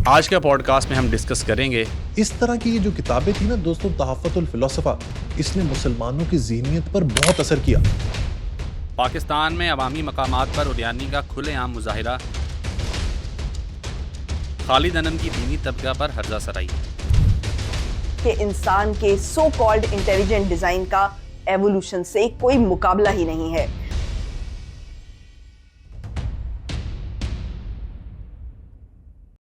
आज के पॉडकास्ट में हम डिस्कस करेंगे इस तरह की ये जो किताबें थी ना दोस्तों, तहफ़्फ़ुतुल फ़िलॉसफ़ा, इसने मुसलमानों की ज़हनियत पर बहुत असर किया। पाकिस्तान में अवामी मकामात पर उद्यानी का खुलेआम मुजाहिरा, खालिद अनम की दीनी तबका पर हर्जा सराई, कि इंसान के सो कॉल्ड इंटेलिजेंट डिजाइन का एवोल्यूशन से कोई मुकाबला ही नहीं है।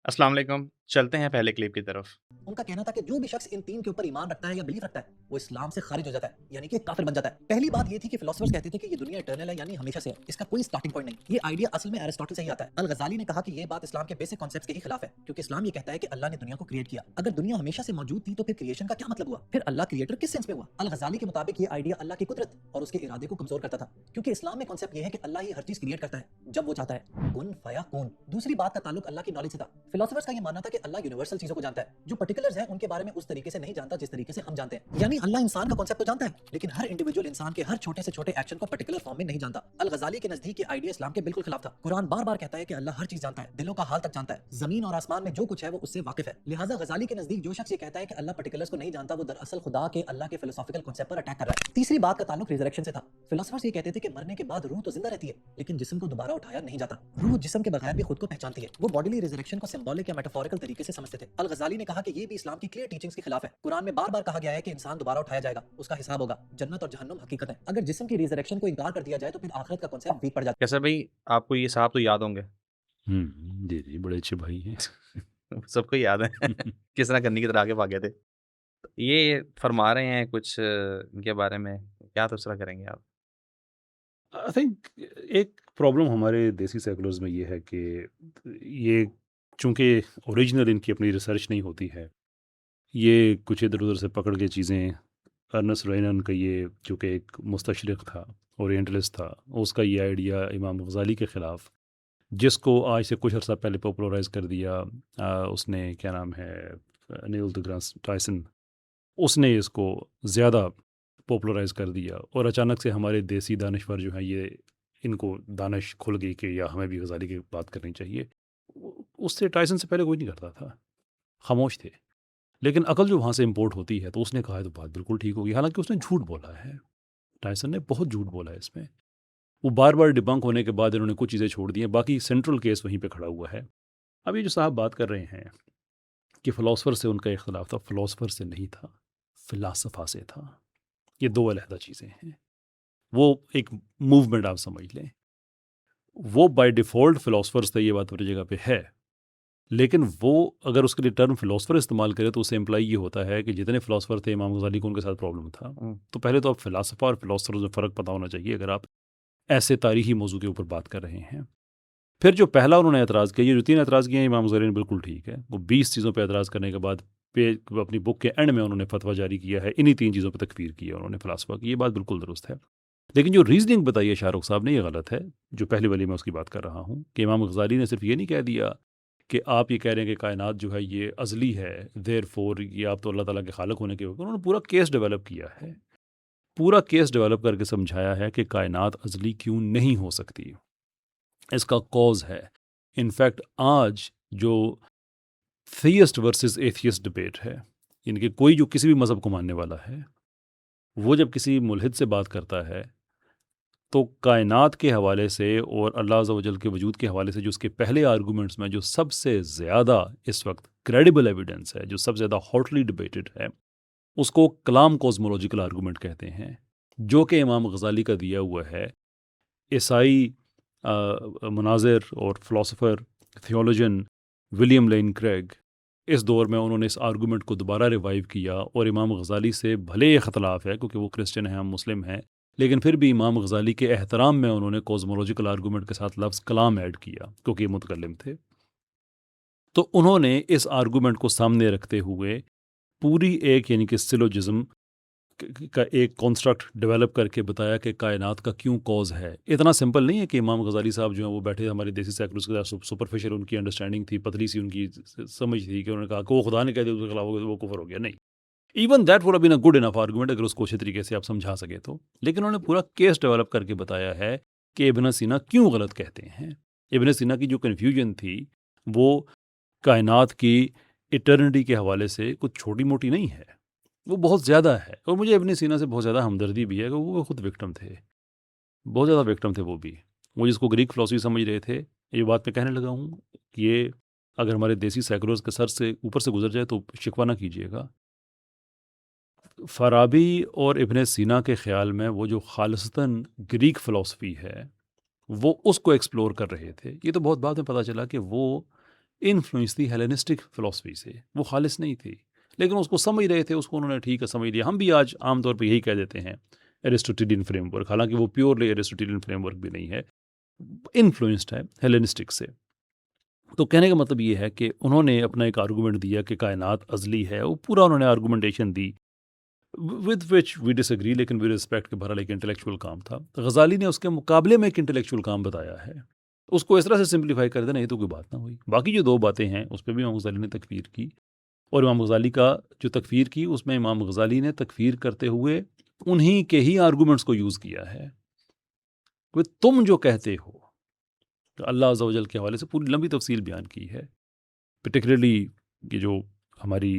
अस्सलाम वालेकुम। चलते हैं पहले क्लिप की तरफ। उनका कहना था कि जो भी शख्स इन तीन के ऊपर ईमान रखता है या बिलीव रखता है वो इस्लाम से खारिज हो जाता है, यानी कि काफिर बन जाता है। पहली बात ये थी कि फिलोसफर्स कहते थे कि ये दुनिया इटर्नल है, यानी हमेशा से है, इसका कोई स्टार्टिंग पॉइंट नहीं। ये आइडिया असल में एरिस्टोटल से ही आता है। अल गजाली ने कहा कि ये बात इस्लाम के बेसिक कॉन्सेप्ट्स के ही खिलाफ है, क्योंकि इस्लाम ये कहता है कि अल्लाह ने दुनिया को क्रिएट किया। अगर दुनिया हमेशा से मौजूद थी तो फिर क्रिएशन का क्या मतलब हुआ? फिर अल्लाह क्रिएटर किस सेंस में हुआ? अल गजाली के मुताबिक ये आइडिया अल्लाह की कुदरत और उसके इरादे को कमजोर करता था, क्योंकि इस्लाम में कॉन्सेप्ट ये है कि अल्लाह ही हर चीज क्रिएट करता है जब वो चाहता है, कुन फया कून। दूसरी बात का ताल्लुक अल्लाह की नॉलेज से था। फिलोसफर्स का ये मानना था कि अल्लाह यूनिवर्सल चीजों को जानता है, जो पर्टिकुलर्स हैं उनके बारे में उस तरीके से नहीं जानता जिस तरीके से हम जानते हैं। यानी अल्लाह इंसान का कॉन्सेप्ट तो जानता है, लेकिन हर इंडिविजुअल इंसान के हर छोटे से छोटे एक्शन को पर्टिकुलर फॉर्म में नहीं जानता। अल गजाली के नजदीक ये आइडिया इस्लाम के बिल्कुल खिलाफ था। कुरान बार बार कहता है कि अल्लाह हर चीज जानता है, दिलों का हाल तक जानता है, जमीन और आसमान में जो कुछ है वो उससे वाकिफ है। लिहाजा गजाली के नजदीक जो शख्स ये कहता है कि अल्लाह पर्टिकुलर्स को नहीं जानता, वो दरअसल खुदा के अल्लाह के फिलोसॉफिकल कॉन्सेप्ट पर अटैक कर रहा है। तीसरी बात का ताल्लुक रिजरेक्शन से था। फिलोसफर्स ये कहते थे कि मरने के बाद रूह तो जिंदा रहती है, लेकिन जिस्म को दोबारा उठाया नहीं जाता। रूह जिस्म के बगैर भी खुद को पहचानती है। वो बॉडीली रिजरेक्शन को सिंबॉलिक या मेटाफोरिकल तरीके से समझते थे। अल गजाली ने कहा कि ये भी इस्लाम की क्लियर टीचिंग्स के खिलाफ है। कुरान में बार बार कहा गया है कि इंसान दोबारा उठाया जाएगा, उसका हिसाब होगा, जन्नत और जहन्नुम हकीकत है। अगर जिस्म की रिजरेक्शन को इनकार कर दिया जाए तो फिर आखिरत का कॉन्सेप्ट वीक पड़ जाता है। कैसे भाई, आपको ये साहब तो याद होंगे? जी, जी, बड़े अच्छे भाई हैं। सबको याद है किस तरह गन्नी की तरह आगे भागे थे। तो ये फरमा रहे हैं कुछ इनके बारे में, क्या तबसरा करेंगे आप? आई थिंक एक प्रॉब्लम हमारे देसी सेकुलर्स में ये है कि ये चूँकि ओरिजिनल इनकी अपनी रिसर्च नहीं होती है, ये कुछ इधर-उधर से पकड़ के चीज़ें अर्नेस्ट रेनन का ये जो कि एक मुस्तशरिक़ था, ओरिएंटलिस्ट था, उसका ये आइडिया इमाम गज़ाली के ख़िलाफ़, जिसको आज से कुछ अर्सा पहले पॉपुलराइज़ कर दिया उसने, क्या नाम है, नील डिग्रास टायसन, उसने इसको ज़्यादा पॉपुलराइज़ कर दिया और अचानक से हमारे देसी दानिश्वर जो हैं ये इनको दानिश खुल गई कि या हमें भी गज़ाली की बात करनी चाहिए। उससे टायसन से पहले कोई नहीं करता था, खामोश थे। लेकिन अकल जो वहाँ से इम्पोर्ट होती है तो उसने कहा है तो बात बिल्कुल ठीक होगी। हालाँकि उसने झूठ बोला है, टायसन ने बहुत झूठ बोला है इसमें। वो बार-बार डिबंक होने के बाद इन्होंने कुछ चीज़ें छोड़ दी हैं, बाकी सेंट्रल केस वहीं पे खड़ा हुआ है। अब ये जो साहब बात कर रहे हैं कि फ़िलॉसफ़र से उनका इख्तिलाफ़ था, फ़िलॉसफ़र से नहीं था, फ़िलासफ़ा से था। ये 2 अलहदा चीज़ें हैं। वो एक मूवमेंट आप समझ लें। वो बाय डिफ़ॉल्ट फ़िलॉसफ़र्स थे, ये बात अपनी जगह पे है। लेकिन वो अगर उसके लिए टर्म फ़िलॉसफ़र इस्तेमाल करें तो उससे इम्प्लाई ये होता है कि जितने फ़िलॉसफ़र थे इमाम गज़ाली को उनके साथ प्रॉब्लम था। तो पहले तो आप फ़िलासफ़ा और फ़िलॉसफ़र में फ़र्क पता होना चाहिए अगर आप ऐसे तारीख़ी मौज़ू के ऊपर बात कर रहे हैं। फिर जो पहला उन्होंने एतराज़ किया, ये जो 3 एतराज़ किए हैं इमाम गज़ाली ने, बिल्कुल ठीक है। वो 20 चीज़ों पे एतराज़ करने के बाद अपनी बुक के एंड में उन्होंने फ़तवा जारी किया है, इन्हीं 3 चीज़ों पे तकफ़ीर की है उन्होंने फ़िलासफ़ा की, ये बात बिल्कुल दुरुस्त है। लेकिन जो रीज़निंग बताई है शाहरुख साहब ने, ये गलत है। जो पहली वाली मैं उसकी बात कर रहा हूँ कि इमाम गज़ाली ने सिर्फ़ ये नहीं कह दिया कि आप ये कह रहे हैं कि कायनात जो है ये अज़ली है, देयरफॉर ये आप तो अल्लाह ताला के खालिक होने के ऊपर, उन्होंने पूरा केस डेवलप किया है। पूरा केस डेवलप करके समझाया है कि कायनात अज़ली क्यों नहीं हो सकती। इसका कॉज़ है। इनफैक्ट आज जो थीइस्ट वर्सेस एथियस्ट डिबेट है, यानी कि कोई जो किसी भी मज़हब को मानने वाला है, वो जब किसी मुल्हिद से बात करता है तो कायनात के हवाले से और अल्लाह अज़्ज़ा वजल के वजूद के हवाले से जो उसके पहले आर्गूमेंट्स में जो सबसे ज़्यादा इस वक्त क्रेडिबल एविडेंस है, जो सबसे ज़्यादा हॉटली डिबेटेड है, उसको कलाम कॉस्मोलॉजिकल आर्गूमेंट कहते हैं, जो कि इमाम गज़ाली का दिया हुआ है। ईसाई मुनाज़िर और फ़िलासफ़र थियोलॉजियन विलियम लेन क्रेग, इस दौर में उन्होंने इस आर्गूमेंट को दोबारा रिवाइव किया और इमाम गज़ाली से भले इख्तलाफ है क्योंकि वो क्रिश्चियन हैं, हम मुस्लिम हैं, लेकिन फिर भी इमाम गज़ाली के एहतराम में उन्होंने कॉस्मोलॉजिकल आर्गूमेंट के साथ लफ्ज़ कलाम ऐड किया क्योंकि ये मुतकल्लिम थे। तो उन्होंने इस आर्गूमेंट को सामने रखते हुए पूरी एक, यानी कि सिलोजिज़म का एक कॉन्स्ट्रक्ट डेवलप करके बताया कि कायनात का क्यों कॉज है। इतना सिंपल नहीं है कि इमाम गज़ाली साहब जो हैं वो बैठे हमारे देसी सेकुलर्स के साथ सुपरफिशियल उनकी अंडरस्टैंडिंग थी, पतली सी उनकी समझ थी कि उन्होंने कहा कि वो खुदा ने कह दिया उसके खिलाफ वो कुफर हो गया। नहीं, even that would have been a good enough argument अगर उसको अच्छे तरीके से आप समझा सके तो। लेकिन उन्होंने पूरा केस डेवलप करके बताया है कि इब्न सीना क्यों गलत कहते हैं। इब्न सीना की जो कन्फ्यूजन थी वो कायनात की इटर्निटी के हवाले से कुछ छोटी मोटी नहीं है, वो बहुत ज़्यादा है। और मुझे इब्न सीना से बहुत ज़्यादा हमदर्दी भी है कि वो खुद विक्टिम थे, बहुत ज़्यादा विक्टिम थे वो भी। वो जिसको ग्रीक फ़िलॉसफी समझ रहे थे, ये बात मैं कहने लगा हूँ कि ये अगर हमारे देसी सेकुलर्स के सर से ऊपर से गुजर जाए तो शिकवा ना कीजिएगा। फ़ाराबी और इब्न सीना के ख़्याल में वो जो ख़ालिसतन ग्रीक फ़िलॉसफी है, वो उसको एक्सप्लोर कर रहे थे। ये तो बहुत बाद में पता चला कि वो इन्फ्लुएंस थी हेलेनिस्टिक फ़िलॉसफी से, वो ख़ालिस नहीं थी। लेकिन उसको समझ रहे थे, उसको उन्होंने ठीक है समझ लिया। हम भी आज आम तौर पे यही कह देते हैं एरिस्टोटेलियन फ्रेमवर्क, हालाँकि वो प्योरली एरिस्टोटेलियन फ्रेमवर्क भी नहीं है, इन्फ्लुएंस्ड है हेलेनिस्टिक से। तो कहने का मतलब ये है कि उन्होंने अपना एक आर्गूमेंट दिया कि कायनात अज़ली है, वो पूरा उन्होंने आर्गूमेंटेशन दी विद विच वी डिसएग्री, लेकिन वी रिस्पेक्ट के बहरहाल एक इंटेलेक्चुअल काम था। गज़ाली ने उसके मुकाबले में एक इंटेलेक्चुअल काम बताया है। उसको इस तरह से सिंप्लीफाई कर देना, ये तो कोई बात ना हुई। बाकी जो 2 बातें हैं उस पे भी इमाम गज़ाली ने तकफ़ीर की, और इमाम गज़ाली का जो तकफ़ीर की उसमें इमाम गज़ाली ने तकफ़ीर करते हुए उन्हीं के ही आर्गूमेंट्स को यूज़ किया है कि तुम जो कहते हो, तो अल्लाह अज़्ज़ा वजल के हवाले से पूरी लंबी तफ़सील बयान की है। पर्टिकुलरली ये जो हमारी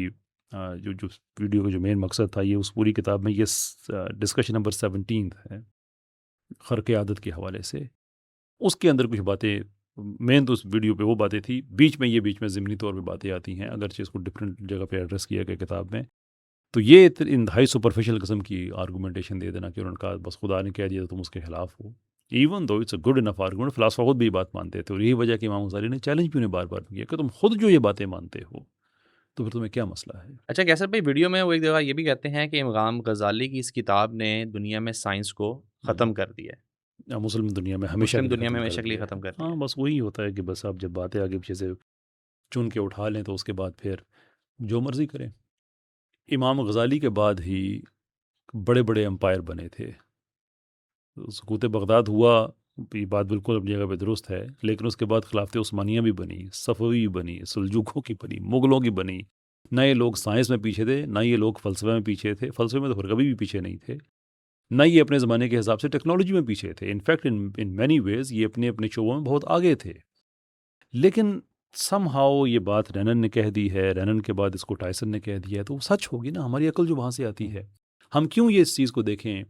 जो जो वीडियो का जो मेन मकसद था, ये उस पूरी किताब में ये डिस्कशन नंबर 17 है, खर्क़ आदत के हवाले से। उसके अंदर कुछ बातें, मेन तो उस वीडियो पे वो बातें थी, बीच में ज़िमनी तौर पे बातें आती हैं, अगरचे इसको डिफरेंट जगह पे एड्रेस किया गया किताब में। तो ये इंतहाई सुपरफिशियल किस्म की आर्गूमेंटेशन दे देना कि उन्होंने कहा बस खुदा ने कह दिया तो तुम उसके खिलाफ हो, even though it's a good enough argument. फ़िलासफ़ा खुद भी ये बात मानते थे, और यही वजह कि इमाम गज़ाली ने चैलेंज भी उन्हें बार-बार किया कि तुम खुद जो ये बातें मानते हो, तो फिर तुम्हें क्या मसला है? अच्छा कैसर भाई, वीडियो में वो एक जगह ये भी कहते हैं कि इमाम गज़ाली की इस किताब ने दुनिया में साइंस को ख़त्म कर दिया है। मुस्लिम दुनिया में हमेशा मुस्लिम के लिए दुनिया में ख़त्म कर हमेशा के लिए दिया है। ख़त्म कर दिया हाँ, है। बस वही होता है कि बस आप जब बातें आगे पीछे से चुन के उठा लें तो उसके बाद फिर जो मर्ज़ी करें। इमाम गज़ाली के बाद ही बड़े-बड़े एम्पायर बने थे। सुकूत बगदाद हुआ, ये बात बिल्कुल अपनी जगह पे दुरुस्त है, लेकिन उसके बाद खिलाफत उस्मानिया भी बनी, सफ़वी बनी, सुल्जूकों की बनी, मुग़लों की बनी। ना ये लोग साइंस में पीछे थे, ना ये लोग फ़लसफ़े में पीछे थे, फ़लसफ़े में तो फिर कभी भी पीछे नहीं थे। ना ये अपने ज़माने के हिसाब से टेक्नोलॉजी में पीछे थे। इनफैक्ट इन मैनी वेज़ ये अपने-अपने शोबों में बहुत आगे थे। लेकिन समहाउ ये बात रेनन ने कह दी है, रेनन के बाद इसको टायसन ने कह दिया है, तो वो सच होगी ना, हमारी अकल जो वहाँ से आती है। हम क्यों ये इस चीज़ को देखें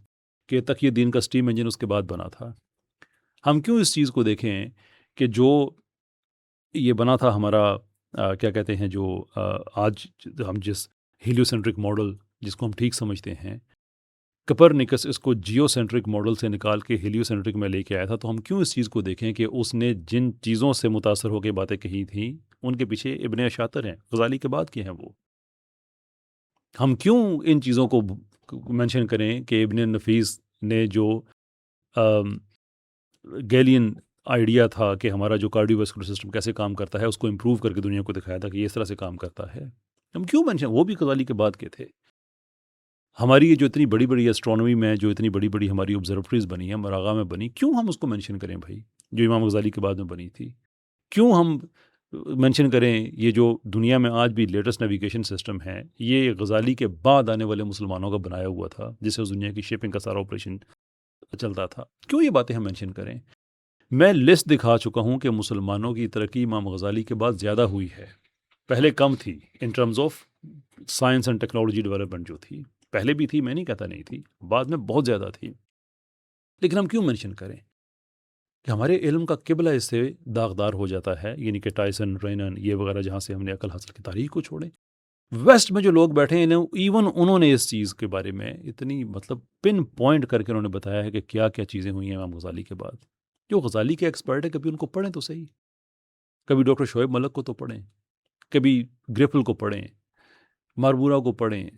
कि तक़ियुद्दीन का स्टीम इंजन उसके बाद बना था? हम क्यों इस चीज़ को देखें कि जो ये बना था हमारा क्या कहते हैं जो आज हम जिस हीलियोसेंट्रिक मॉडल जिसको हम ठीक समझते हैं, कोपरनिकस इसको जियोसेंट्रिक मॉडल से निकाल के हीलियोसेंट्रिक में लेके आया था, तो हम क्यों इस चीज़ को देखें कि उसने जिन चीज़ों से मुतासर होकर बातें कही थी, उनके पीछे इब्न अशातर हैं, गज़ाली के बाद के हैं वो। हम क्यों इन चीज़ों को मेंशन करें कि इब्न नफीस ने जो गैलियन आइडिया था कि हमारा जो कार्डियोवास्कुलर सिस्टम कैसे काम करता है, उसको इम्प्रूव करके दुनिया को दिखाया था कि ये इस तरह से काम करता है। हम क्यों मेंशन, वो भी गज़ाली के बाद के थे। हमारी ये जो इतनी बड़ी-बड़ी एस्ट्रोनॉमी में जो इतनी बड़ी-बड़ी हमारी ऑब्जर्वेटरीज़ बनी हैं, मरागा में बनी, क्यों हम उसको मेंशन करें भाई, जो इमाम गज़ाली के बाद में बनी थी? क्यों हम मेंशन करें ये जो दुनिया में आज भी लेटेस्ट नेविगेशन सिस्टम है, ये गज़ाली के बाद आने वाले मुसलमानों का बनाया हुआ था, जिससे उस दुनिया की शिपिंग का सारा ऑपरेशन चलता था। क्यों ये बातें हम मेंशन करें? मैं लिस्ट दिखा चुका हूँ कि मुसलमानों की तरक्की इमाम गज़ाली के बाद ज़्यादा हुई है। पहले कम थी in terms of science and technology development जो थी। पहले भी थी, मैं नहीं कहता नहीं थी, बाद में बहुत ज़्यादा थी। लेकिन हम क्यों मेंशन करें कि हमारे इल्म का किबला इससे दागदार हो जाता है, यानी कि टायसन, रेनन ये वगैरह जहाँ से हमने अकल हासिल की, तारीख को छोड़ें। वेस्ट में जो लोग बैठे हैं इवन उन्होंने इस चीज़ के बारे में इतनी मतलब पिन पॉइंट करके उन्होंने बताया है कि क्या-क्या चीज़ें हुई हैं इमाम गज़ाली के बाद। जो गज़ाली के एक्सपर्ट है, कभी उनको पढ़ें तो सही। कभी डॉक्टर शोएब मलिक को तो पढ़ें, कभी ग्रिफिल को पढ़ें, मारबूरा को पढ़ें।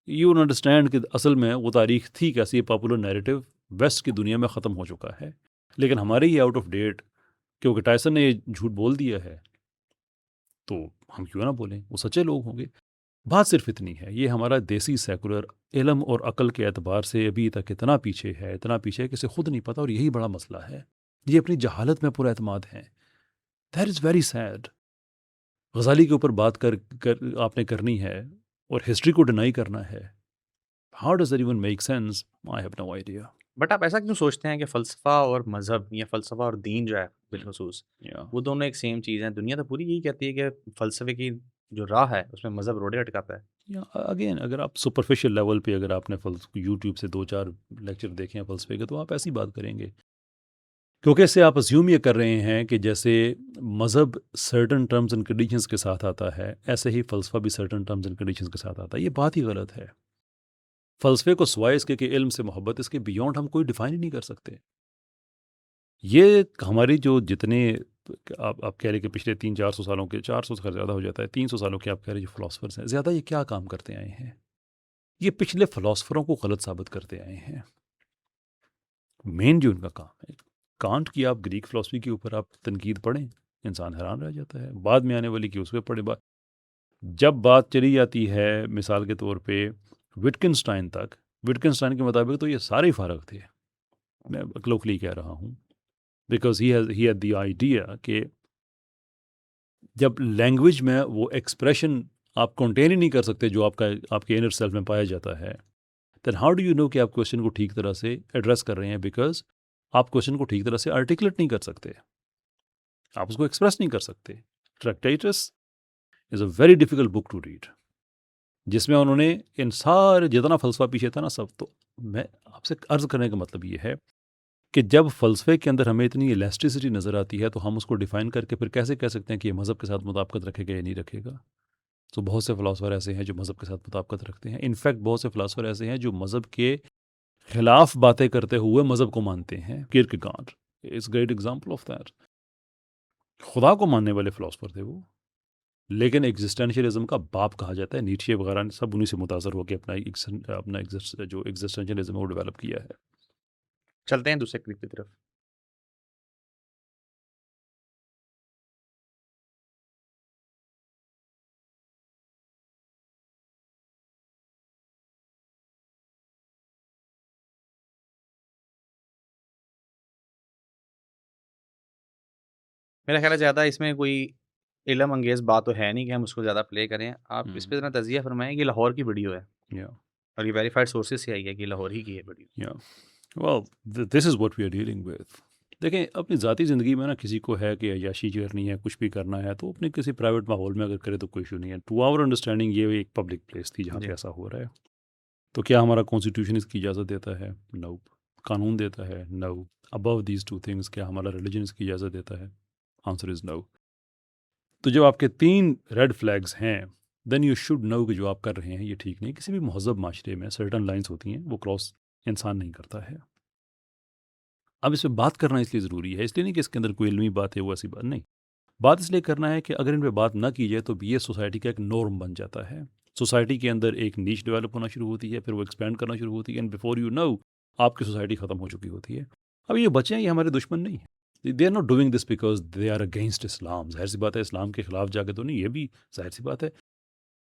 यू विल अंडरस्टैंड कि असल में वो तारीख थी कैसी, पॉपुलर नैरेटिव वेस्ट की दुनिया में ख़त्म हो चुका है। लेकिन हमारे ये आउट ऑफ डेट, क्योंकि टायसन ने ये झूठ बोल दिया है, तो हम क्यों ना बोलें, वो सच्चे लोग होंगे। बात सिर्फ इतनी है, ये हमारा देसी सेकुलर इल्म और अकल के एतबार से अभी तक इतना पीछे है कि इसे खुद नहीं पता, और यही बड़ा मसला है। ये अपनी जहालत में पूरा एतमाद है। That is very sad. Ghazali के ऊपर बात कर आपने करनी है और हिस्ट्री को डिनाई करना है। How does that even make sense? I have no idea. But आप ऐसा क्यों सोचते हैं कि फ़लसफ़ा और मज़हब या फ़लसफ़ा और दीन जो है, बिलखसूस। या वो दोनों एक सेम चीज़ हैं। दुनिया तो पूरी यही कहती है कि फ़लसफ़े की जो राह है, उसमें मज़हब रोड़े अटकाता है। या अगेन अगर आप सुपरफिशियल लेवल पे अगर आपने यूट्यूब से 2-4 लेक्चर देखे हैं फ़लसफ़े के, तो आप ऐसी बात करेंगे। क्योंकि इससे आप अज़्यूम ये कर रहे हैं कि जैसे मज़हब सर्टेन टर्म्स एंड कंडीशंस के साथ आता है, ऐसे ही फ़लसफ़ा भी सर्टेन टर्म्स एंड कंडीशंस के साथ आता है। ये बात ही गलत है। फ़लसफ़े को सिवाय इसके कि इल्म से मोहब्बत, इसके बियॉन्ड हम कोई डिफ़ाइन ही नहीं कर सकते। ये हमारी जो जितने आप कह रहे कि पिछले 300-400 सालों के, 400 से ज़्यादा हो जाता है, 300 सालों के आप कह रहे जो फ़िलॉसफ़र्स हैं, ज़्यादा ये क्या काम करते आए हैं? ये पिछले फ़िलॉसफ़रों को गलत साबित करते आए हैं। मेन जो इनका काम है, कांट की आप ग्रीक फ़िलॉसफ़ी के ऊपर आप तनकीद पढ़ें, इंसान हैरान रह जाता है। बाद में आने वाली की उस पे पढ़े जब बात चली जाती है मिसाल के तौर पे विटकिंस्टाइन तक, विटकिंस्टाइन के मुताबिक तो ये सारे ही फ़ारग थे। मैं क्लोकली कह रहा हूँ। Because he had the idea कि जब लैंग्वेज में वो एक्सप्रेशन आप कंटेन ही नहीं कर सकते जो आपके इनर सेल्फ में पाया जाता है, then how do you know कि आप क्वेश्चन को ठीक तरह से एड्रेस कर रहे हैं? बिकॉज़ आप क्वेश्चन को ठीक तरह से आर्टिकुलेट नहीं कर सकते, आप उसको एक्सप्रेस नहीं कर सकते। Tractatus is a very difficult book to read, जिसमें उन्होंने इन सारे जितना फ़लसफ़ा पीछे था ना सब, तो मैं आपसे अर्ज़ करने का मतलब ये है कि जब फ़लसफ़े के अंदर हमें इतनी इलास्टिसिटी नज़र आती है, तो हम उसको डिफ़ाइन करके फिर कैसे कह सकते हैं कि ये मज़हब के साथ मुताबिकत रखेगा या नहीं रखेगा? तो बहुत से फ़िलॉसफ़र ऐसे हैं जो मज़हब के साथ मुताबिकत रखते हैं। इनफैक्ट बहुत से फ़िलॉसफ़र ऐसे हैं जो मज़हब के खिलाफ बातें करते हुए मज़हब को मानते हैं। Kierkegaard is great example of that. खुदा को मानने वाले फ़िलॉसफ़र थे वो, लेकिन एक्जिस्टेंशियलिज़्म का बाप कहा जाता है। नीत्शे वगैरह ने सब उन्हीं से मुतासर होकर अपना जो एक्जिस्टेंशियलिज़्म है वो डेवलप किया है। चलते हैं दूसरे क्लिप की तरफ। मेरा ख़्याल है ज़्यादा इसमें कोई इल्म अंगेज़ बात तो है नहीं कि हम उसको ज़्यादा प्ले करें। आप इस पे ज़रा तज़िया फ़रमाएँ, ये लाहौर की वीडियो है या और ये वेरिफाइड सोर्सेज़ से आई है कि लाहौर ही की है वीडियो। या well this is what we are dealing with. देखें, अपनी ज़ाती ज़िंदगी में ना किसी को है कि अय्याशी करनी है, कुछ भी करना है, तो अपने किसी प्राइवेट माहौल में अगर करे तो कोई इशू नहीं है। टू आवर अंडरस्टैंडिंग ये एक पब्लिक प्लेस थी जहाँ जी। पे ऐसा हो रहा है। तो क्या हमारा कॉन्स्टिट्यूशन इसकी इजाज़त देता है? नो। कानून देता है? No. Above these two things क्या हमारा रिलीजन इसकी इजाज़त देता है? Answer is no. तो जब आपके 3 रेड फ्लैग्स हैं, देन यू शुड नो कि जो आप कर रहे हैं ये ठीक नहीं। किसी भी महज़ब माशरे में सर्टेन लाइन्स होती हैं, वो क्रॉस इंसान नहीं करता है। अब इस पे बात करना इसलिए ज़रूरी है, इसलिए नहीं कि इसके अंदर कोई इल्मी बात है, वो ऐसी बात नहीं। बात इसलिए करना है कि अगर इन पे बात ना की जाए तो ये सोसाइटी का एक नॉर्म बन जाता है। सोसाइटी के अंदर एक नीश डेवलप होना शुरू होती है, फिर वो एक्सपेंड करना शुरू होती है, एंड बिफोर यू नो आपकी सोसाइटी ख़त्म हो चुकी होती है। अब ये बच्चे हैं, ये हमारे दुश्मन नहीं हैं। They are not doing this because they are against Islam. ज़ाहिर सी बात है, इस्लाम के खिलाफ जाके तो नहीं, ये भी ज़ाहिर सी बात है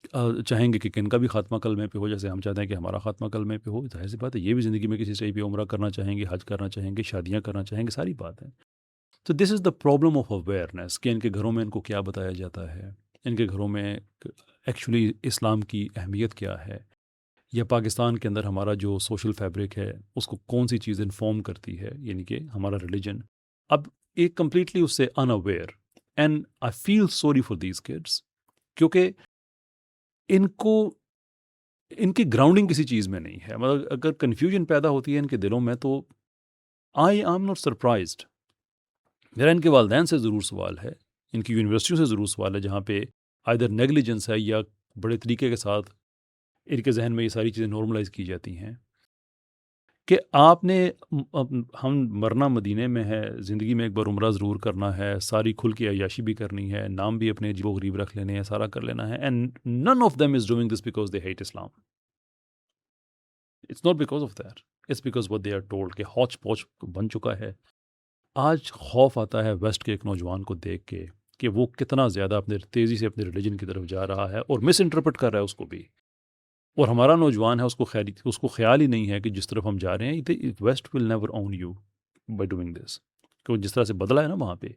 चाहेंगे कि किनका भी खात्मा कलमे पे हो, जैसे हम चाहते हैं कि हमारा खात्मा कलमे पे हो। ज़ाहिर सी बात है, ये भी ज़िंदगी में किसी स्टेज पे उम्रा करना चाहेंगे, हज करना चाहेंगे, शादियाँ करना चाहेंगे, सारी बात है। तो this is the problem of awareness कि इनके घरों में इनको क्या बताया जाता है, इनके घरों में एक्चुअली इस्लाम की अहमियत क्या है, या पाकिस्तान के अंदर हमारा जो सोशल फैब्रिक है उसको कौन सी चीज़ इन्फॉर्म करती है, यानी कि हमारा रिलीजन। अब एक कम्प्लीटली उससे unaware, and I feel sorry for these kids, क्योंकि इनको इनकी ग्राउंडिंग किसी चीज़ में नहीं है। मतलब अगर कन्फ्यूजन पैदा होती है इनके दिलों में, तो आई एम नॉट सरप्राइज्ड। मेरा इनके वालिदैन से ज़रूर सवाल है, इनकी यूनिवर्सिटियों से ज़रूर सवाल है, जहाँ पे आइदर नेग्लिजेंस है या बड़े तरीके के साथ इनके जहन में ये सारी चीज़ें नॉर्मलाइज की जाती हैं कि आपने हम मरना मदीने में है, ज़िंदगी में एक बार उम्रा ज़रूर करना है, सारी खुल के अय्याशी भी करनी है, नाम भी अपने अजीबो गरीब रख लेने हैं, सारा कर लेना है, and none of them is doing this because they hate Islam. It's not because of that, it's because what they are told कि हौच पौच बन चुका है। आज खौफ आता है वेस्ट के एक नौजवान को देख के कि वो कितना ज़्यादा अपने तेज़ी से अपने रिलीजन की तरफ जा रहा है और मिस इंटरप्रेट कर रहा है उसको भी। और हमारा नौजवान है, उसको ख्याल ही नहीं है कि जिस तरफ हम जा रहे हैं, west will never own you by doing this. तो जिस तरह से बदला है ना वहाँ पे,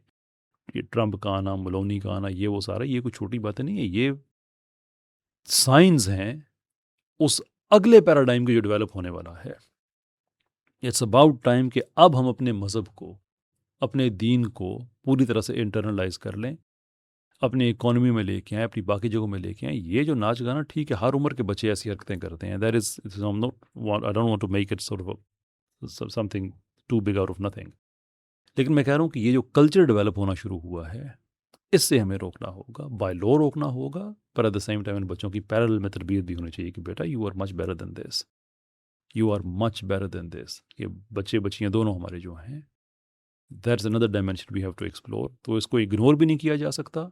ये ट्रंप का आना, मलोनी का आना, ये वो सारा, ये कोई छोटी बातें नहीं है, ये साइंस हैं उस अगले पैराडाइम के जो डेवलप होने वाला है। इट्स अबाउट टाइम कि अब हम अपने मज़हब को, अपने दीन को पूरी तरह से इंटरनलाइज कर लें, अपनी इकोनॉमी में लेके आएँ, अपनी बाकी जगहों में लेके आएँ। ये जो नाच गाना, ठीक है, हर उम्र के बच्चे ऐसी हरकतें करते हैं। That is, I am not, I don't want to make it sort of something too big out of nothing. लेकिन मैं कह रहा हूँ कि ये जो कल्चर डेवलप होना शुरू हुआ है, इससे हमें रोकना होगा, बाय लॉ रोकना होगा, पर at the same time in बच्चों की पैरेलल में तरबियत भी होनी चाहिए कि बेटा you are much better than this, you are much better than this. ये बच्चे बच्चियाँ दोनों हमारे जो हैं, that's another dimension we have to explore. तो इसको इग्नोर भी नहीं किया जा सकता,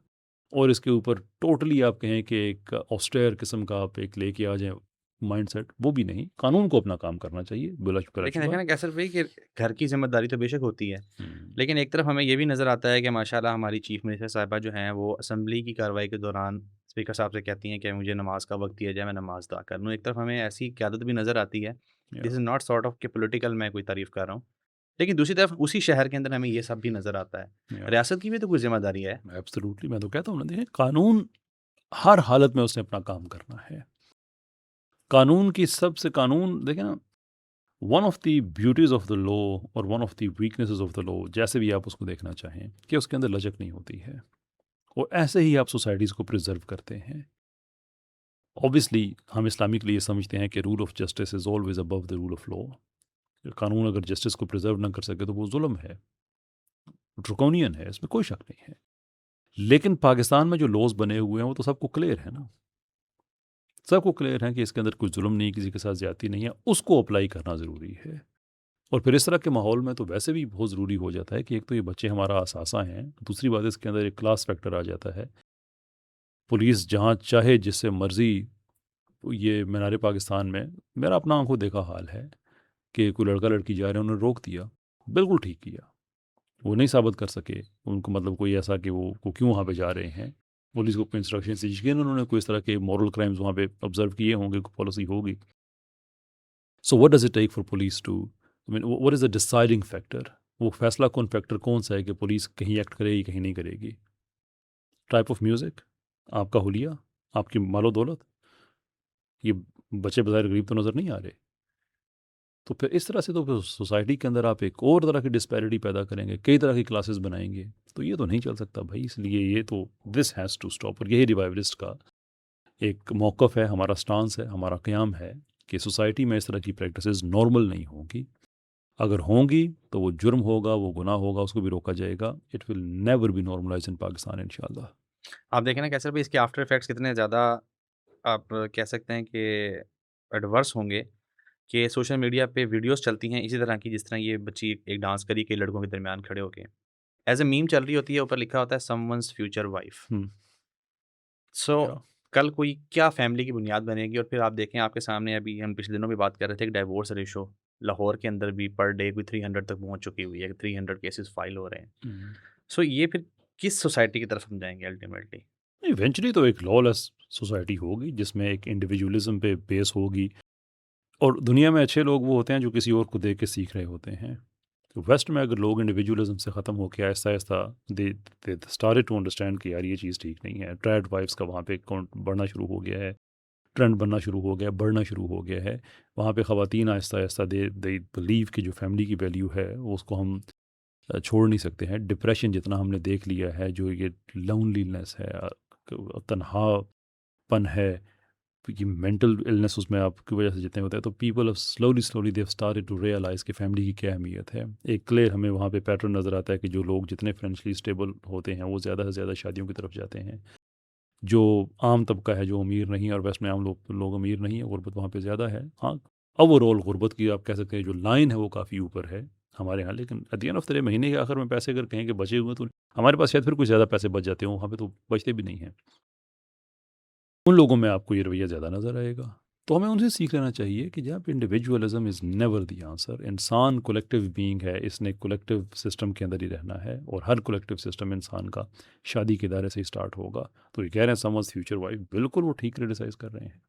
और इसके ऊपर टोटली आप कहें कि एक ऑस्टेयर किस्म का आप एक लेके आ जाएँ माइंडसेट, वो भी नहीं। कानून को अपना काम करना चाहिए, बिला लेकिन शुबा। देखें ना कैसर भाई कि घर की ज़िम्मेदारी तो बेशक होती है, हुँ, लेकिन एक तरफ हमें ये भी नज़र आता है कि माशाल्लाह हमारी चीफ़ मिनिस्टर साहिबा जो हैं वो असेंबली की कार्रवाई के दौरान स्पीकर साहब से कहती हैं कि मुझे नमाज़ का वक़्त दिया जाए, मैं नमाज़ अदा कर लूँ। एक तरफ हमें ऐसी क़यादत भी नज़र आती है, या, this is not sort of कि पॉलिटिकल मैं कोई तारीफ़ कर रहा हूँ। लेकिन दूसरी तरफ उसी शहर के अंदर हमें ये सब भी नज़र आता है। या, रियासत की भी तो कोई ज़िम्मेदारी है। एब्सोल्युटली। मैं तो कहता हूँ ना, देखिए, कानून हर हालत में उसने अपना काम करना है। कानून की सबसे, कानून देखें ना, one of the beauties of the law और one of the weaknesses of the law, जैसे भी आप उसको देखना चाहें, कि उसके अंदर लचक नहीं होती है, और ऐसे ही आप सोसाइटीज़ को प्रिजर्व करते हैं। ऑब्वियसली हम इस्लामिकली ये समझते हैं कि rule of justice is always above the rule of law. कानून अगर जस्टिस को प्रिजर्व ना कर सके तो वो जुल्म है, ड्रकोनियन है, इसमें कोई शक नहीं है। लेकिन पाकिस्तान में जो लॉज बने हुए हैं वो तो सबको क्लियर है ना, सबको क्लियर है कि इसके अंदर कोई जुल्म नहीं, किसी के साथ ज़्यादती नहीं है, उसको अप्लाई करना ज़रूरी है। और फिर इस तरह के माहौल में तो वैसे भी बहुत ज़रूरी हो जाता है कि एक तो ये बच्चे हमारा असासा हैं, दूसरी बात इसके अंदर एक क्लास फैक्टर आ जाता है। पुलिस जहाँ चाहे जिससे मर्ज़ी, ये मीनार पाकिस्तान में मेरा अपना आंखों देखा हाल है कि कोई लड़का लड़की जा रहे हैं, उन्होंने रोक दिया, बिल्कुल ठीक किया। वो नहीं साबित कर सके उनको, मतलब कोई ऐसा कि वो क्यों वहाँ पे जा रहे हैं, पुलिस को कोई इंस्ट्रक्शन दी, यकीन उन्होंने कोई इस तरह के मॉरल क्राइम्स वहाँ पे ऑब्जर्व किए होंगे, कोई पॉलिसी होगी। So what does it take for police to, I mean what is the deciding factor? वो फैसला कौन फैक्टर कौन सा है कि पुलिस कहीं एक्ट करेगी कहीं नहीं करेगी? टाइप ऑफ म्यूज़िक, आपका हुलिया, आपकी मालो दौलत, ये बच्चे बज़ाहिर गरीब तो नज़र नहीं आ रहे। तो फिर इस तरह से तो फिर सोसाइटी के अंदर आप एक और तरह की डिस्पैरिटी पैदा करेंगे, कई तरह की क्लासेस बनाएंगे, तो ये तो नहीं चल सकता भाई। इसलिए ये तो दिस हैज़ टू स्टॉप, और यही रिवाइवलिस्ट का एक मौक़िफ़ है, हमारा स्टांस है, हमारा क़याम है कि सोसाइटी में इस तरह की प्रैक्टिसेस नॉर्मल नहीं होंगी। अगर होंगी तो वो जुर्म होगा, वो गुनाह होगा, उसको भी रोका जाएगा। It will never be normalize in Pakistan इंशाल्लाह। आप देखें ना कैसर भाई इसके आफ्टर इफ़ेक्ट्स कितने ज़्यादा आप कह सकते हैं कि एडवर्स होंगे कि सोशल मीडिया पे वीडियोज़ चलती हैं इसी तरह की जिस तरह ये बच्ची एक डांस करी कई लड़कों के दरमियान खड़े होके। एज़ अ मीम चल रही होती है, ऊपर लिखा होता है समवन्स फ्यूचर वाइफ। हुँ, सो या, कल कोई क्या फैमिली की बुनियाद बनेगी? और फिर आप देखें आपके सामने अभी हम पिछले दिनों भी बात कर रहे थे कि डाइवोर्स रेशो लाहौर के अंदर भी पर डे कोई 300 तक पहुँच चुकी हुई है, 300 केसेज़ फाइल हो रहे हैं। हुँ। सो ये फिर किस सोसाइटी की तरफ हम जाएँगे अल्टीमेटली? इवेंचुअली तो एक लॉलेस सोसाइटी होगी जिसमें एक इंडिविजुअलिज़्म पे बेस होगी, और दुनिया में अच्छे लोग वो होते हैं जो किसी और को देख के सीख रहे होते हैं। तो वेस्ट में अगर लोग इंडिविजुअलिज्म से ख़त्म होकर आहिस्ता-आहिस्ता दे दे स्टार्टेड टू अंडरस्टैंड कि यार ये चीज़ ठीक नहीं है। ट्रैड वाइफ्स का वहाँ पे काउंट बढ़ना शुरू हो गया है, ट्रेंड बनना शुरू हो गया है, बढ़ना शुरू हो गया है। वहाँ पे ख़वातीन आहिस्ता-आहिस्ता दे दे बिलीव कि जो फैमिली की वैल्यू है वो उसको हम छोड़ नहीं सकते हैं। डिप्रेशन जितना हमने देख लिया है, जो ये लोनलीनेस है, तन्हापन है, ये मेंटल इलनेस उसमें आपकी वजह से जितने होते हैं, तो people of slowly slowly they have started to realise कि फैमिली की क्या अहमियत है। एक क्लियर हमें वहाँ पे पैटर्न नज़र आता है कि जो लोग जितने फाइनेंशियली स्टेबल होते हैं वो ज़्यादा से ज़्यादा शादियों की तरफ जाते हैं। जो आम तबका है जो अमीर नहीं है, और वेस्ट में आम लोग अमीर नहीं है, गुर्बत वहाँ पे ज़्यादा है। हाँ, ओवरऑल गुर्बत की आप कह सकते हैं जो लाइन है वो काफ़ी ऊपर है हमारे यहाँ। लेकिन at the end of the day महीने के आखिर में पैसे अगर कहें कि बचे हुए हैं, तो हमारे पास शायद फिर कुछ ज़्यादा पैसे बच जाते हों, वहाँ पे तो बचते भी नहीं हैं। उन लोगों में आपको ये रवैया ज़्यादा नज़र आएगा। तो हमें उनसे सीख लेना चाहिए कि जहाँ पे individualism is never the answer. इंसान कलेक्टिव बीइंग है, इसने कलेक्टिव सिस्टम के अंदर ही रहना है, और हर कलेक्टिव सिस्टम इंसान का शादी के दायरे से ही स्टार्ट होगा। तो ये कह रहे हैं समवन्स फ्यूचर वाइफ, बिल्कुल वो ठीक क्रिटिसाइज़ कर रहे हैं।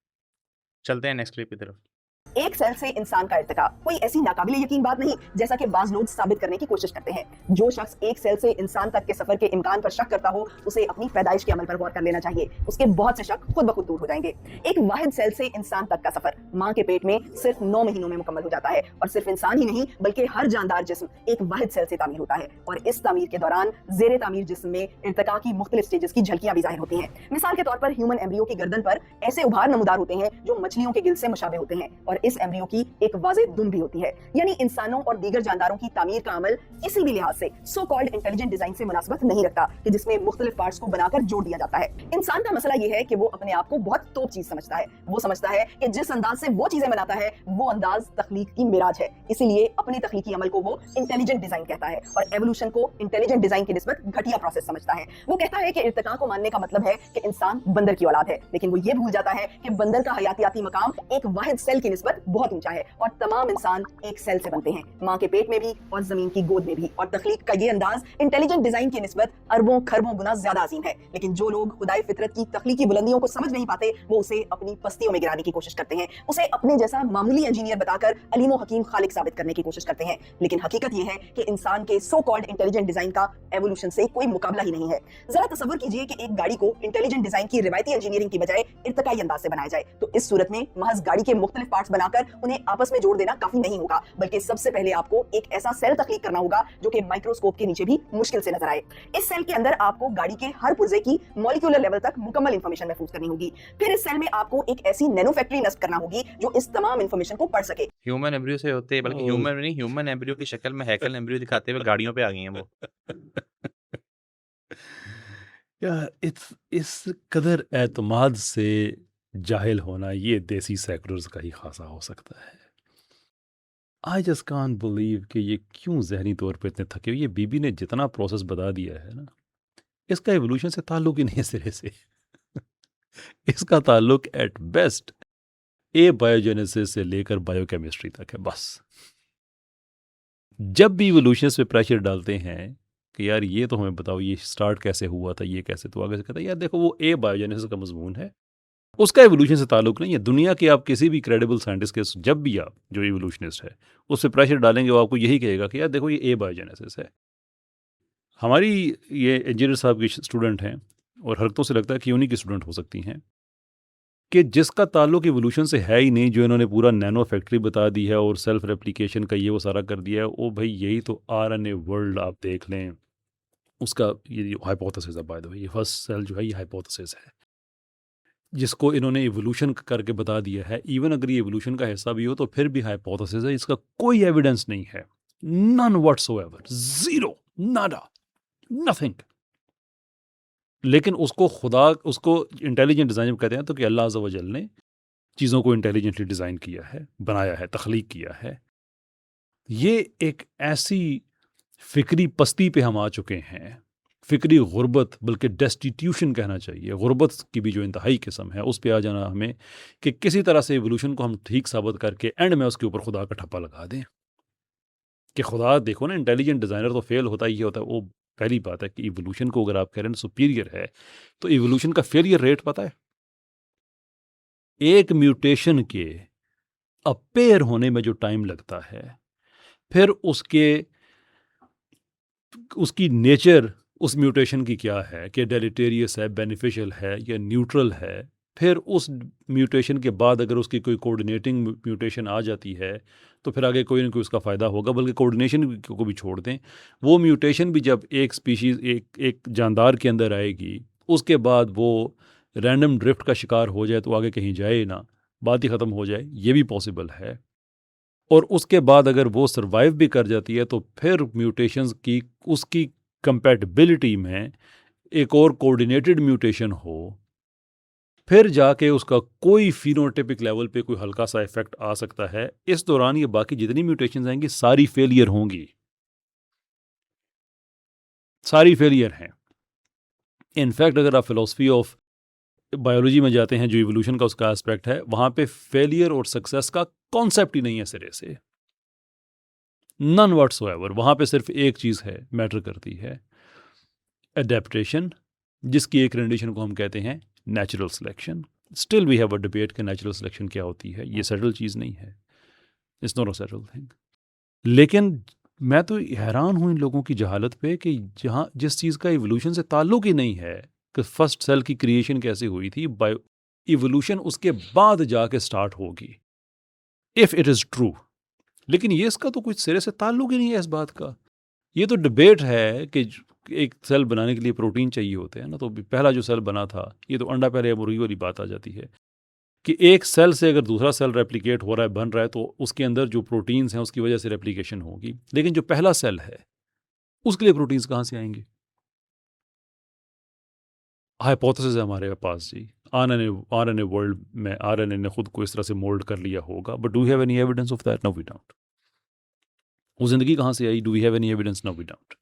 चलते हैं नेक्स्ट क्लिप की तरफ। एक सेल से इंसान का इर्तिका कोई ऐसी नाकाबिले यकीन बात नहीं जैसा कि बाज लोग साबित करने की कोशिश करते हैं। जो शख्स एक सेल से इंसान तक के सफर के इम्कान पर शक करता हो उसे अपनी पैदाइश के अमल पर गौर कर लेना चाहिए। उसके बहुत से शक खुद ब खुद दूर हो जाएंगे। एक वाहिद सेल से इंसान तक का सफर माँ के पेट में सिर्फ 9 महीनों में मुकम्मल हो जाता है और सिर्फ इंसान ही नहीं बल्कि हर जानदार जिस्म एक वाहिद सेल से तामीर होता है और इस तामीर के दौरान जेर तामीर जिस्म में इर्तिका की मुख्तलिफ स्टेजेस की झलकियां भी जाहिर होती हैं। मिसाल के तौर पर ह्यूमन एम्ब्रियो की गर्दन पर ऐसे उभार नमूदार होते हैं जो मछलियों के गिल से मुशाबे होते हैं और इस एम्ब्रियो की एक वाज़ेह दुम भी होती है। यानी इंसानों और दीगर जानदारों की तामीर का अमल किसी भी लिहाज से सो कॉल्ड इंटेलिजेंट डिजाइन से मुनासबत नहीं रखता कि जिसमें मुख्तलिफ पार्ट्स को बनाकर जोड़ दिया जाता है। इंसान का मसला यह है कि वो अपने आप को बहुत तोप चीज समझता है। वो समझता है कि जिस अंदाज से वो चीजें बनाता है वो अंदाज तख्लीक की मिराज है, इसीलिए अपने तख्लीकी अमल को वो इंटेलिजेंट डिजाइन कहता है और एवोल्यूशन को इंटेलिजेंट डिजाइन की निस्बत घटिया प्रोसेस समझता है। वो कहता है कि इर्तिका को मानने का मतलब है कि इंसान बंदर की औलाद है, लेकिन वो ये भूल जाता है कि बंदर का हयातियाती मकाम एक वाहिद सेल की निस्बत बहुत ऊंचा है और तमाम इंसान एक सेल से बनते हैं, माँ के पेट में भी और जमीन की गोद में भी। और तख्लीक का ये अंदाज इंटेलिजेंट डिजाइन की निस्बत अरबों खरबों गुना ज्यादा अजीम है, लेकिन जो लोग खुदाई फितरत की तख्लीकी बुलंदियों को समझ नहीं पाते वो उसे अपनी पस्तियों में गिराने की कोशिश करते हैं, उसे अपने जैसा मामूली इंजीनियर बताकर अलीमो हकीम खालिक साबित करने की कोशिश करते हैं। लेकिन हकीकत यह है कि इंसान के सो कॉल्ड इंटेलिजेंट डिजाइन का एवोल्यूशन से कोई मुकाबला ही नहीं है। जरा तसव्वुर कीजिए कि एक गाड़ी को इंटेलिजेंट डिजाइन की रिवायती इंजीनियरिंग की बजाय इर्तिकाई अंदाज से बनाया जाए, तो इस सूरत में महज गाड़ी के मुख्तलिफ पार्ट्स बनाकर उन्हें आपस में जोड़ देना काफी नहीं होगा, बल्कि सबसे पहले आपको एक ऐसा सेल तख्लीक करना होगा जो कि माइक्रोस्कोप के नीचे भी मुश्किल से नजर आए। इस सेल के अंदर आपको गाड़ी के हर पुर्जे की मॉलिक्यूलर लेवल तक मुकम्मल इंफॉर्मेशन महफूज करनी होगी। फिर इस सेल में आपको एक ऐसी नैनो फैक्ट्री नस्ब करना होगी जो इस तमाम इंफॉर्मेशन को पढ़ सके। ह्यूमन एम्ब्रियो से होते हैं, बल्कि ह्यूमन नहीं, ह्यूमन एम्ब्रियो की शक्ल में हैकल एम्ब्रियो दिखाते हुए गाड़ियों पे आ गई हैं वो। यार इस कदर एतमाद से जाहिल होना ये देसी सेकुलर्स का ही खासा हो सकता है। आई जस्ट कांट बिलीव कि ये क्यों ज़हनी तौर पे इतने थके हुए। ये बीबी ने जितना प्रोसेस बता दिया है ना, इसका एवोल्यूशन से ताल्लुक ही नहीं है सिरे से। इसका ताल्लुक एट बेस्ट ए बायोजेनेसिस से लेकर बायोकेमिस्ट्री तक है बस। जब भी इवोल्यूशनिस्ट पे प्रेशर डालते हैं कि यार ये तो हमें बताओ, ये स्टार्ट कैसे हुआ था, ये कैसे, तो आगे से कहता है यार देखो वो ए बायोजेनेसिस का मजमून है, उसका एवोल्यूशन से ताल्लुक नहीं है। दुनिया के आप किसी भी क्रेडिबल साइंटिस्ट के जब भी आप जो इवोल्यूशनिस्ट है उस पर प्रेशर डालेंगे वो आपको यही कहेगा कि यार देखो ये ए बायोजेनेसिस है। हमारी ये इंजीनियर साहब की स्टूडेंट हैं और हरकतों से लगता है कि उन्हीं की स्टूडेंट हो सकती हैं कि जिसका ताल्लुक इवोल्यूशन से है ही नहीं, जो इन्होंने पूरा नैनो फैक्ट्री बता दी है और सेल्फ रेप्लिकेशन का ये वो सारा कर दिया है। ओ भाई यही तो RNA वर्ल्ड आप देख लें, उसका ये हाइपोथेसिस है बाय द वे। ये फर्स्ट सेल जो है ये हाइपोथेसिस है जिसको इन्होंने इवोल्यूशन करके बता दिया है। इवन अगर ये इवोल्यूशन का हिस्सा भी हो तो फिर भी हाइपोथेसिस है, इसका कोई एविडेंस नहीं है, नन व्हाटसोएवर, जीरो, नाडा, नथिंग। लेकिन उसको इंटेलिजेंट डिज़ाइन कहते हैं तो कि अल्लाह अज़्ज़ा व जल ने चीज़ों को इंटेलिजेंटली डिज़ाइन किया है, बनाया है, तख्लीक किया है। ये एक ऐसी फ़िक्री पस्ती पे हम आ चुके हैं, फ़िक्री गुर्बत, बल्कि डेस्टिट्यूशन कहना चाहिए, गुर्बत की भी जो इंतहाई किस्म है, उस पे आ जाना हमें कि किसी तरह से इवोल्यूशन को हम ठीक साबित करके एंड में उसके ऊपर खुदा का ठप्पा लगा दें कि खुदा देखो ना, इंटेलिजेंट डिज़ाइनर तो फेल होता ही होता है। वो पहली बात है कि इवोल्यूशन को अगर आप कह रहे हैं सुपीरियर है, तो इवोल्यूशन का फेलियर रेट पता है? एक म्यूटेशन के अपेयर होने में जो टाइम लगता है, फिर उसकी नेचर उस म्यूटेशन की क्या है कि डेलिटेरियस है, बेनिफिशियल है या न्यूट्रल है। फिर उस म्यूटेशन के बाद अगर उसकी कोई कोऑर्डिनेटिंग म्यूटेशन आ जाती है तो फिर आगे कोई ना कोई उसका फ़ायदा होगा। बल्कि कोऑर्डिनेशन को भी छोड़ दें, वो म्यूटेशन भी जब एक स्पीशीज़ एक जानदार के अंदर आएगी, उसके बाद वो रैंडम ड्रिफ्ट का शिकार हो जाए तो आगे कहीं जाए ना, बात ही ख़त्म हो जाए, ये भी पॉसिबल है। और उसके बाद अगर वो सर्वाइव भी कर जाती है तो फिर म्यूटेशंस की उसकी कंपैटिबिलिटी में एक और कोऑर्डिनेटेड म्यूटेशन हो, फिर जाके उसका कोई फिनोटाइपिक लेवल पे कोई हल्का सा इफेक्ट आ सकता है। इस दौरान ये बाकी जितनी म्यूटेशंस आएंगी सारी फेलियर होंगी, सारी फेलियर हैं। इनफैक्ट अगर आप फिलॉसफी ऑफ बायोलॉजी में जाते हैं, जो इवोल्यूशन का उसका एस्पेक्ट है, वहाँ पे फेलियर और सक्सेस का कॉन्सेप्ट ही नहीं है सिरे से, नन व्हाटसोएवर। वहाँ पे सिर्फ एक चीज़ है मैटर करती है, एडेप्टेशन, जिसकी एक कंडीशन को हम कहते हैं natural selection. Still we have a debate कि नेचुरल सिलेक्शन क्या होती है, ये सेटल चीज़ नहीं है, it's not a settle thing. लेकिन मैं तो हैरान हूँ इन लोगों की जहालत पे कि जहाँ जिस चीज़ का इवोल्यूशन से ताल्लुक ही नहीं है कि फर्स्ट सेल की क्रिएशन कैसे हुई थी, बायो इवोल्यूशन उसके बाद जाके स्टार्ट होगी, इफ़ इट इज़ ट्रू। लेकिन ये इसका तो कुछ सिरे से ताल्लुक ही नहीं है इस बात का। ये तो डिबेट है कि एक सेल बनाने के लिए प्रोटीन चाहिए होते हैं ना, तो पहला जो सेल बना था, ये तो अंडा पहले या मुर्गी वाली बात आ जाती है कि एक सेल से अगर दूसरा सेल रेप्लिकेट हो रहा है, बन रहा है, तो उसके अंदर जो प्रोटीन्स हैं उसकी वजह से रेप्लिकेशन होगी। लेकिन जो पहला सेल है उसके लिए प्रोटीन्स कहाँ से आएंगे? हाइपोथेसिस है हमारे पास जी, आरएनए वर्ल्ड में आरएनए ने खुद को इस तरह से मोल्ड कर लिया होगा, but do have any evidence of that? No we don't. वो जिंदगी कहाँ से आई? Do we have any evidence? No we don't.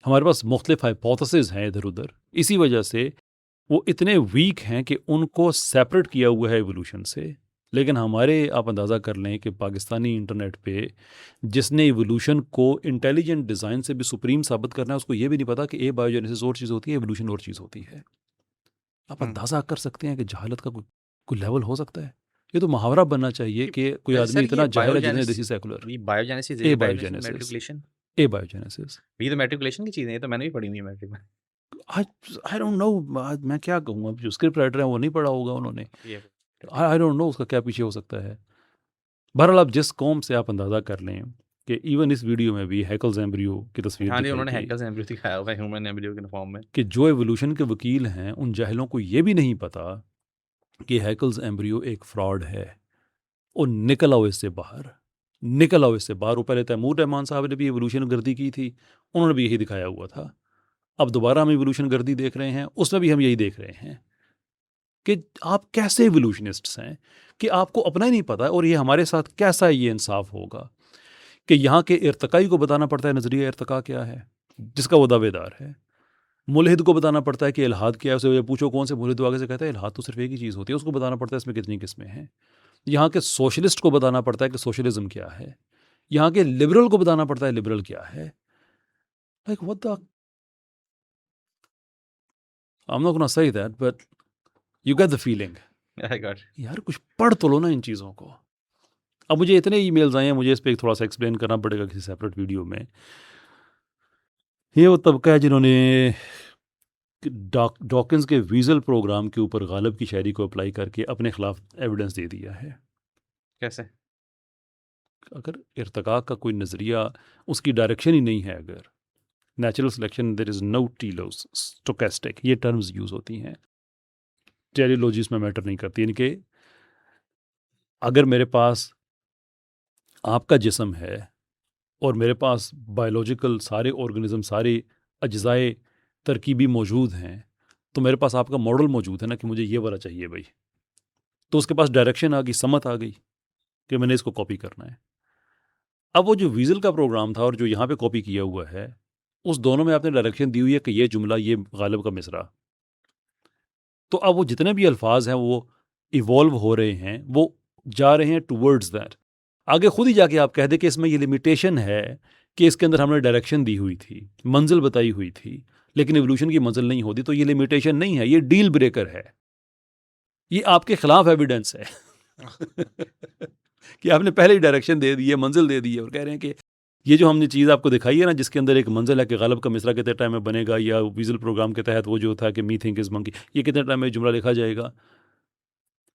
हमारे पास मुख्तलिफ हाइपोथेसिस हैं इधर उधर, इसी वजह से वो इतने वीक हैं कि उनको सेपरेट किया हुआ है एवोल्यूशन से। लेकिन हमारे आप अंदाज़ा कर लें कि पाकिस्तानी इंटरनेट पे जिसने एवोल्यूशन को इंटेलिजेंट डिज़ाइन से भी सुप्रीम साबित करना है, उसको ये भी नहीं पता कि ए बायोजेनेसिस और चीज़ होती है, एवोल्यूशन और चीज़ होती है। आप अंदाज़ा कर सकते हैं कि जहालत का कोई लेवल हो सकता है? ये तो मुहावरा बनना चाहिए कि कोई आदमी सर, इतना ये जाहिल है जितने बायोजेनेसिस, देसी सेकुलर। ये बायोजेनेसिस, ए ये बायोजेनेसिस, मैट्रिकुलेशन, ए बायोजेनेसिस। ये तो मैट्रिकुलेशन की चीज़ें हैं, ये तो मैंने भी पढ़ी हुई है मैट्रिक में। आई आई डोंट नो, मैं क्या कहूँ, अब जो स्क्रिप्ट राइटर हैं वो नहीं पढ़ा होगा उन्होंने। ये आई डोंट नो उसका क्या पीछे हो सकता है। बहरहाल आप जिस कौम से आप अंदाज़ा कर लें कि इवन इस वीडियो में भी हैकल्स एम्ब्रियो की तस्वीर हाँ जी, दिखाई उन्होंने गई हैकर्स एम्ब्रियो दिखाया हुआ है ह्यूमन एम्ब्रियो के फॉर्म में। कि जो एवोल्यूशन के वकील हैं उन जाहिलों को ये भी नहीं पता कि हैकल्स एम्ब्रियो एक फ्रॉड है। और निकल आओ इससे बाहर, निकल आओ इससे बाहर। वो पहले तैमूर रहमान साहब ने भी एवोल्यूशन गर्दी की थी, उन्होंने भी यही दिखाया हुआ था। अब दोबारा हम एवोल्यूशन गर्दी देख रहे हैं, उसमें भी हम यही देख रहे हैं कि आप कैसे एवोल्यूशनिस्ट्स हैं कि आपको अपना ही नहीं पता। और ये हमारे साथ कैसा ये इंसाफ होगा कि यहाँ के इर्तकाई को बताना पड़ता है नज़रिया इर्तका क्या है, जिसका वो दावेदार है। मुल्हिद को बताना पड़ता है कि इल्हाद क्या है, उसे पूछो कौन से मुल्हिद, आगे से कहता है इल्हाद तो सिर्फ एक ही चीज़ होती है, उसको बताना पड़ता है इसमें कितनी किस्में हैं। यहाँ के सोशलिस्ट को बताना पड़ता है कि सोशलिज्म क्या है। यहाँ के लिबरल को बताना पड़ता है लिबरल क्या है। Like what the, I am not gonna say that, but you get the feeling. I got. यार कुछ पढ़ तो लो ना इन चीज़ों को। अब मुझे इतने ईमेल्स आए हैं, मुझे इस पर थोड़ा सा एक्सप्लेन करना पड़ेगा किसी सेपरेट वीडियो में। ये वो तबका है जिन्होंने डॉकिंस के वीज़ल प्रोग्राम के ऊपर गालिब की शायरी को अप्लाई करके अपने खिलाफ एविडेंस दे दिया है। कैसे? अगर इर्तका का कोई नज़रिया, उसकी डायरेक्शन ही नहीं है, अगर natural selection there is no telos stochastic, ये टर्म्स यूज़ होती हैं, टेलियोलॉजी इसमें मैटर नहीं करती। यानी कि अगर मेरे पास आपका जिस्म है और मेरे पास बायोलॉजिकल सारे ऑर्गेनिज्म, सारे अज्जाए तरकीबी मौजूद हैं, तो मेरे पास आपका मॉडल मौजूद है ना कि मुझे ये वाला चाहिए भाई, तो उसके पास डायरेक्शन आ गई, समत आ गई कि मैंने इसको कॉपी करना है। अब वो जो वीज़ल का प्रोग्राम था और जो यहाँ पे कॉपी किया हुआ है, उस दोनों में आपने डायरेक्शन दी हुई है कि ये जुमला, ये गालिब का मिसरा। तो अब वो जितने भी अल्फाज हैं वो इवॉल्व हो रहे हैं, वो जा रहे हैं टूवर्ड्स दैट। आगे खुद ही जाके आप कह दें कि इसमें ये लिमिटेशन है कि इसके अंदर हमने डायरेक्शन दी हुई थी, मंजिल बताई हुई थी, लेकिन एवोल्यूशन की मंजिल नहीं होती, तो ये लिमिटेशन नहीं है, ये डील ब्रेकर है। ये आपके खिलाफ एविडेंस है कि आपने पहले ही डायरेक्शन दे दी है, मंजिल दे दी है, और कह रहे हैं कि ये जो हमने चीज़ आपको दिखाई है ना, जिसके अंदर एक मंजिल है कि गालिब का मिसरा कितने टाइम में बनेगा, या वीज़ल प्रोग्राम के तहत वो जो था कि मी थिंक इज मंकी, ये कितने टाइम में जुमला लिखा जाएगा।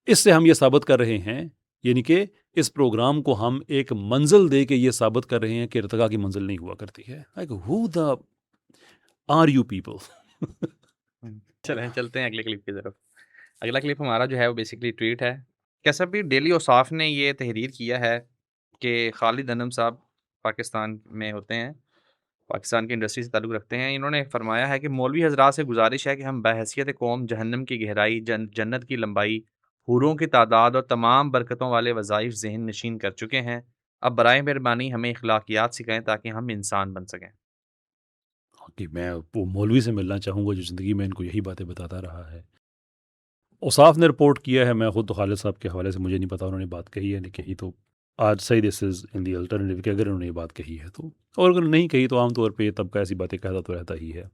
इससे हम ये साबित कर रहे हैं, यानी कि इस प्रोग्राम को हम एक मंजिल दे के ये साबित कर रहे हैं कि इर्तिका की मंजिल नहीं हुआ करती है। Like who the are you people. चलते हैं अगले क्लिप की तरफ। अगला क्लिप हमारा जो है वो बेसिकली ट्वीट है। कैसा भी डेली औसाफ ने ये तहरीर किया है कि खालिद अनम साहब पाकिस्तान में होते हैं, पाकिस्तान की इंडस्ट्री से ताल्लुक़ रखते हैं। इन्होंने फरमाया है कि मौलवी हज़रात से गुजारिश है कि हम बहैसियत कौम जहन्नम की गहराई, जन्नत की लंबाई, हूरों की तादाद और तमाम बरकतों वाले वज़ाइफ ज़हन नशीन कर चुके हैं। अब बराए मेहरबानी हमें अखलाकियात सिखाएँ ताकि हम इंसान बन सकें। कि मैं वो मौलवी से मिलना चाहूँगा जो ज़िंदगी में इनको यही बातें बताता रहा है। औसाफ ने रिपोर्ट किया है, मैं खुद तो खालिद साहब के हवाले से मुझे नहीं पता उन्होंने बात कही है नहीं कही, तो आज सही this is in the alternative कि अगर उन्होंने ये बात कही है तो, और अगर नहीं कही तो आमतौर पर ये तबका ऐसी बातें कहता तो रहता ही है।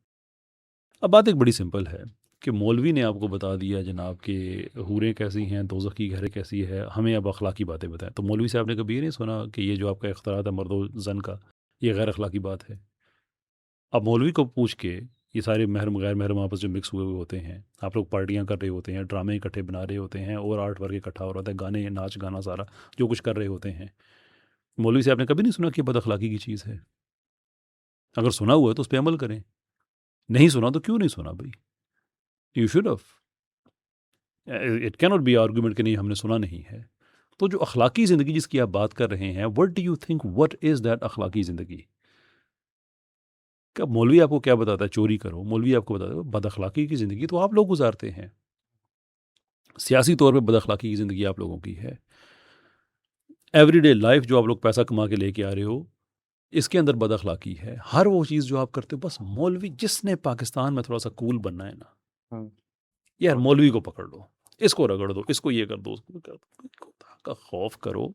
अब बात एक बड़ी सिंपल है कि मौलवी ने आपको बता दिया जनाब कि हूरें कैसी हैं, दोज़ख की घरें कैसी है, हमें अब अखलाकी बातें बताएं। तो मौलवी साहब ने कभी ये नहीं सुना कि ये जो आपका इख्तलात है मर्द व ज़न का, ये गैर अखलाकी बात है। अब मौलवी को पूछ के ये सारे महरम गैर महरम आपस में मिक्स हुए हुए होते हैं, आप लोग पार्टियां कर रहे होते हैं, ड्रामे इकट्ठे बना रहे होते हैं और आर्ट वर्क इकट्ठा हो रहा होता है, गाने नाच गाना सारा जो कुछ कर रहे होते हैं। मौलवी साहब ने कभी नहीं सुना कि ये बद अखलाकी की चीज़ है। अगर सुना हुआ है तो उस पर अमल करें, नहीं सुना तो क्यों नहीं सुना भाई? You should have. It can not be argument कि नहीं हमने सुना नहीं है। तो जो अखलाकी ज़िंदगी जिसकी आप बात कर रहे हैं, what do you think what is that अखलाकी ज़िंदगी? क्या मौलवी आपको क्या बताता है चोरी करो, मौलवी आपको बताता है बद अखलाकी की ज़िंदगी तो आप लोग गुजारते हैं। सियासी तौर पे बद अखलाकी की ज़िंदगी आप लोगों की है। एवरीडे लाइफ जो आप लोग पैसा कमा के लेके आ रहे हो, इसके अंदर बद अखलाकी है। हर वो चीज़ जो आप करते हो, बस मौलवी जिसने पाकिस्तान में थोड़ा सा कूल बनना है ना, हुँ। यार मौलवी को पकड़ लो, इसको रगड़ दो, इसको ये कर दो, उसको कर दो। खुदा का खौफ करो।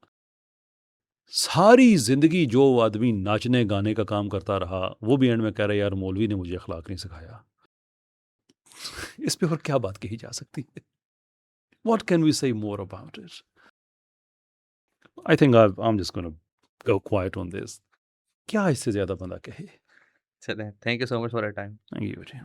सारी ज़िंदगी जो आदमी नाचने गाने का काम करता रहा, वो भी एंड में कह रहा है यार मौलवी ने मुझे अखलाक नहीं सिखाया। इस पे और क्या बात कही जा सकती है? What can we say more about it? I think I'm just gonna go quiet on this. क्या इससे ज़्यादा बंदा कहे? चलें, thank you so much for your time. Thank you.